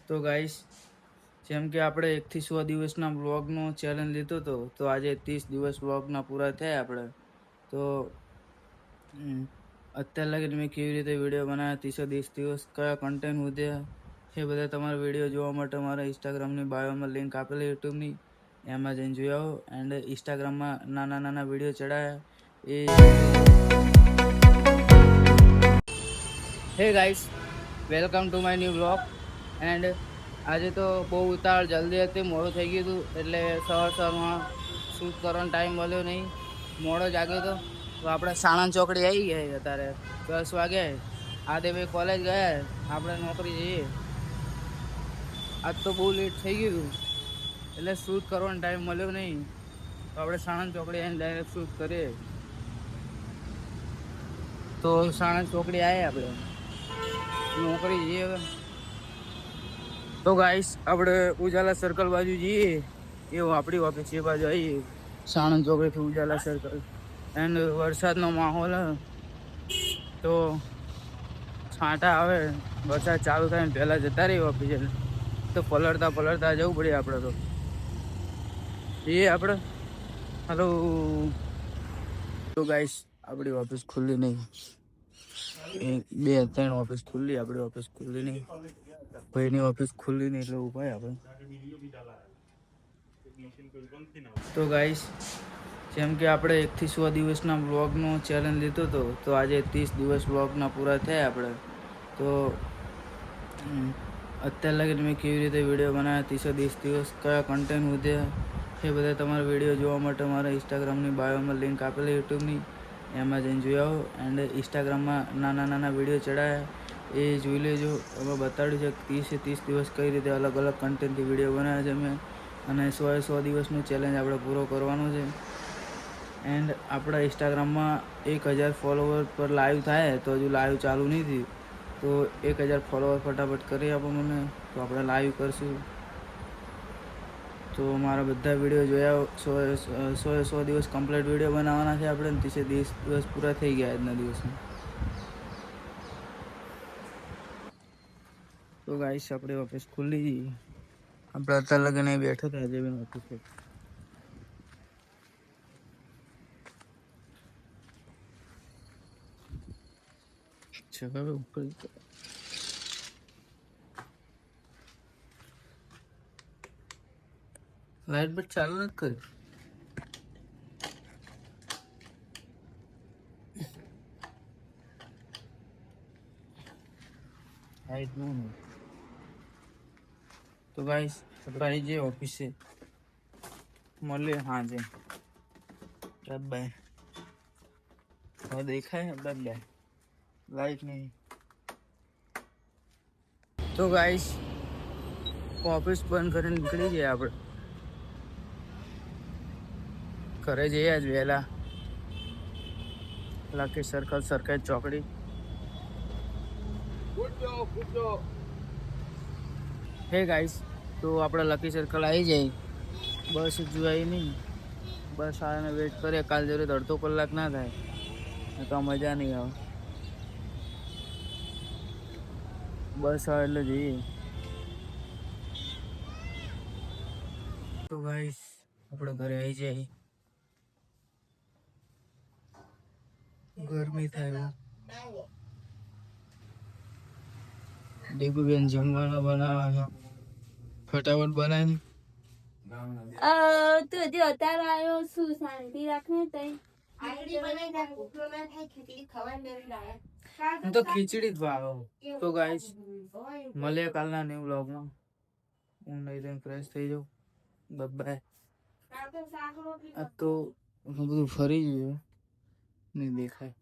તો ગાઈસ, જેમ કે આપણે 1 થી 100 દિવસના વ્લોગનો ચેલેન્જ લીધો હતો, તો આજે 30 દિવસ વ્લોગના પૂરા થયા આપણે. તો અત્યાર લગી મેં કેવી રીતે વિડીયો બનાવ્યા, 30 દિવસ કયા કન્ટેન્ટ વધ્યા, એ બધા તમારા વિડીયો જોવા માટે મારા ઇન્સ્ટાગ્રામની બાયોમાં લિંક આપેલી યુટ્યુબની, એમાં જઈને જોઈ આવો. એન્ડ ઇન્સ્ટાગ્રામમાં નાના વિડીયો ચડાયા એ. Hey guys, welcome to my new vlog. And આજે તો બહુ ઉતાવળ જલ્દી હતી, મોડું થઈ ગયું હતું, એટલે સવારમાં શૂટ કરવાનો ટાઈમ મળ્યો નહીં, મોડો જાગ્યો હતો. તો આપણે સાણંદ ચોકડી આવી ગયા અત્યારે 10 વાગે. આદેભાઈ કોલેજ ગયા, આપણે નોકરી જઈએ. આજ તો બહુ લેટ થઈ ગયું હતું, એટલે શૂટ કરવાનો ટાઈમ મળ્યો નહીં. તો આપણે સાણંદ ચોકડી આવીને ડાયરેક્ટ શૂટ કરીએ. તો સાણંદ ચોકડી આવ્યા આપણે, નોકરી જઈએ હવે. તો ગાઈસ, આપણે ઉજાલા સર્કલ બાજુ જઈએ, એવું આપણી ઓફિસ એ બાજુ આવીએ. સાણંદ ચોકડીથી ઉજાલા સર્કલ. એન્ડ વરસાદનો માહોલ, તો છાંટા આવે, વરસાદ ચાલુ થાય ને પહેલાં જતા રહીએ ઓફિસે. તો પલળતા જવું પડે આપણે. તો એ આપણે હલો. તો ગાઈસ, આપણી ઓફિસ ખુલ્લી નહીં, 1 2 3 ઓફિસ ખુલ્લી, આપણી ઓફિસ ખુલ્લી નહીં, ભાઈની ઓફિસ ખુલ્લી નહીં, એટલે ઉભા આપણે. તો ગાઈસ, જેમ કે આપણે 1 થી 100 દિવસના વ્લોગનો ચેલેન્જ લીધો હતો, તો આજે 30 દિવસ વ્લોગના પૂરા થયા આપણે. તો અત્યાર લગી મેં કેવી રીતે વિડીયો બનાવ્યા, 30 દિવસ કયા કન્ટેન્ટ વધ્યા, એ બધા તમારા વિડીયો જોવા માટે મારા ઇન્સ્ટાગ્રામની બાયોમાં લિંક આપેલી યુટ્યુબની, એમાં જઈને જોઈ આવો. એન્ડ ઇન્સ્ટાગ્રામમાં નાના વિડીયો ચડાયા એ જોઈ લેજો. એમાં બતાડ્યું છે 30 દિવસ કઈ રીતે અલગ કન્ટેન્ટથી વિડીયો બનાવ્યા છે મેં. અને 100 દિવસનું ચેલેન્જ આપણે પૂરો કરવાનો છે. એન્ડ આપણા ઇન્સ્ટાગ્રામમાં 1000 ફોલોવર પર લાઈવ થાય, તો હજુ લાઈવ ચાલુ નહીં થયું. તો 1000 ફોલોવર ફટાફટ કરી આપો મને, તો આપણે લાઈવ કરશું. તો મારા બધા વિડીયો જોયા, 100 દિવસ કમ્પ્લીટ વિડીયો બનાવવાના છે આપણે. 30 દિવસ પૂરા થઈ ગયા આજના દિવસમાં. તો ગાઈસ, આપણી ઓફિસ ખુલ્લી, આપણે અત્યાર લગીને બેઠા હતા આજે બી ઓફિસ પર. ઉપર લાઈટ બટ ચાલુ નથી કરી. તો ગાઈસ, આપણે આવી જઈએ ઓફિસે, મળીએ હાજે. બાય. હવે દેખાય બાય. લાઈટ નહીં. તો ગાઈસ, ઓફિસ બંધ કરીને નીકળી ગયા આપણે. ઘરે જઈએ આજ વહેલા. લકી સર્કલ, સરખેજ ચોકડી. હે ગાઈસ, તો આપણે લકી સર્કલ આવી જાય, બસ હજુ આવી નહીં. બસ આને વેટ કરીએ, કાલ જરૂર અડધો કલાક ના થાય, તો મજા નહીં આવે. બસ આવે એટલે જઈએ. તો ગાઈસ, આપણે ઘરે આવી જાય. ગરમી થાય, દેગુબેન જમવાના બનાવવા, ફટાફટ બનાવી. તું હજી અત્યારે આવ્યો, શું શાંતિ રાખને તઈ. હું તો ખીચડી જ ભાવે. તો ગાઈસ, મળીએ કાલના ન્યૂ વ્લોગમાં. હું નહીં થઈને ફ્રેશ થઈ જાઉં. બાય. આ તો બધું ફરી ગયું, નહીં દેખાય.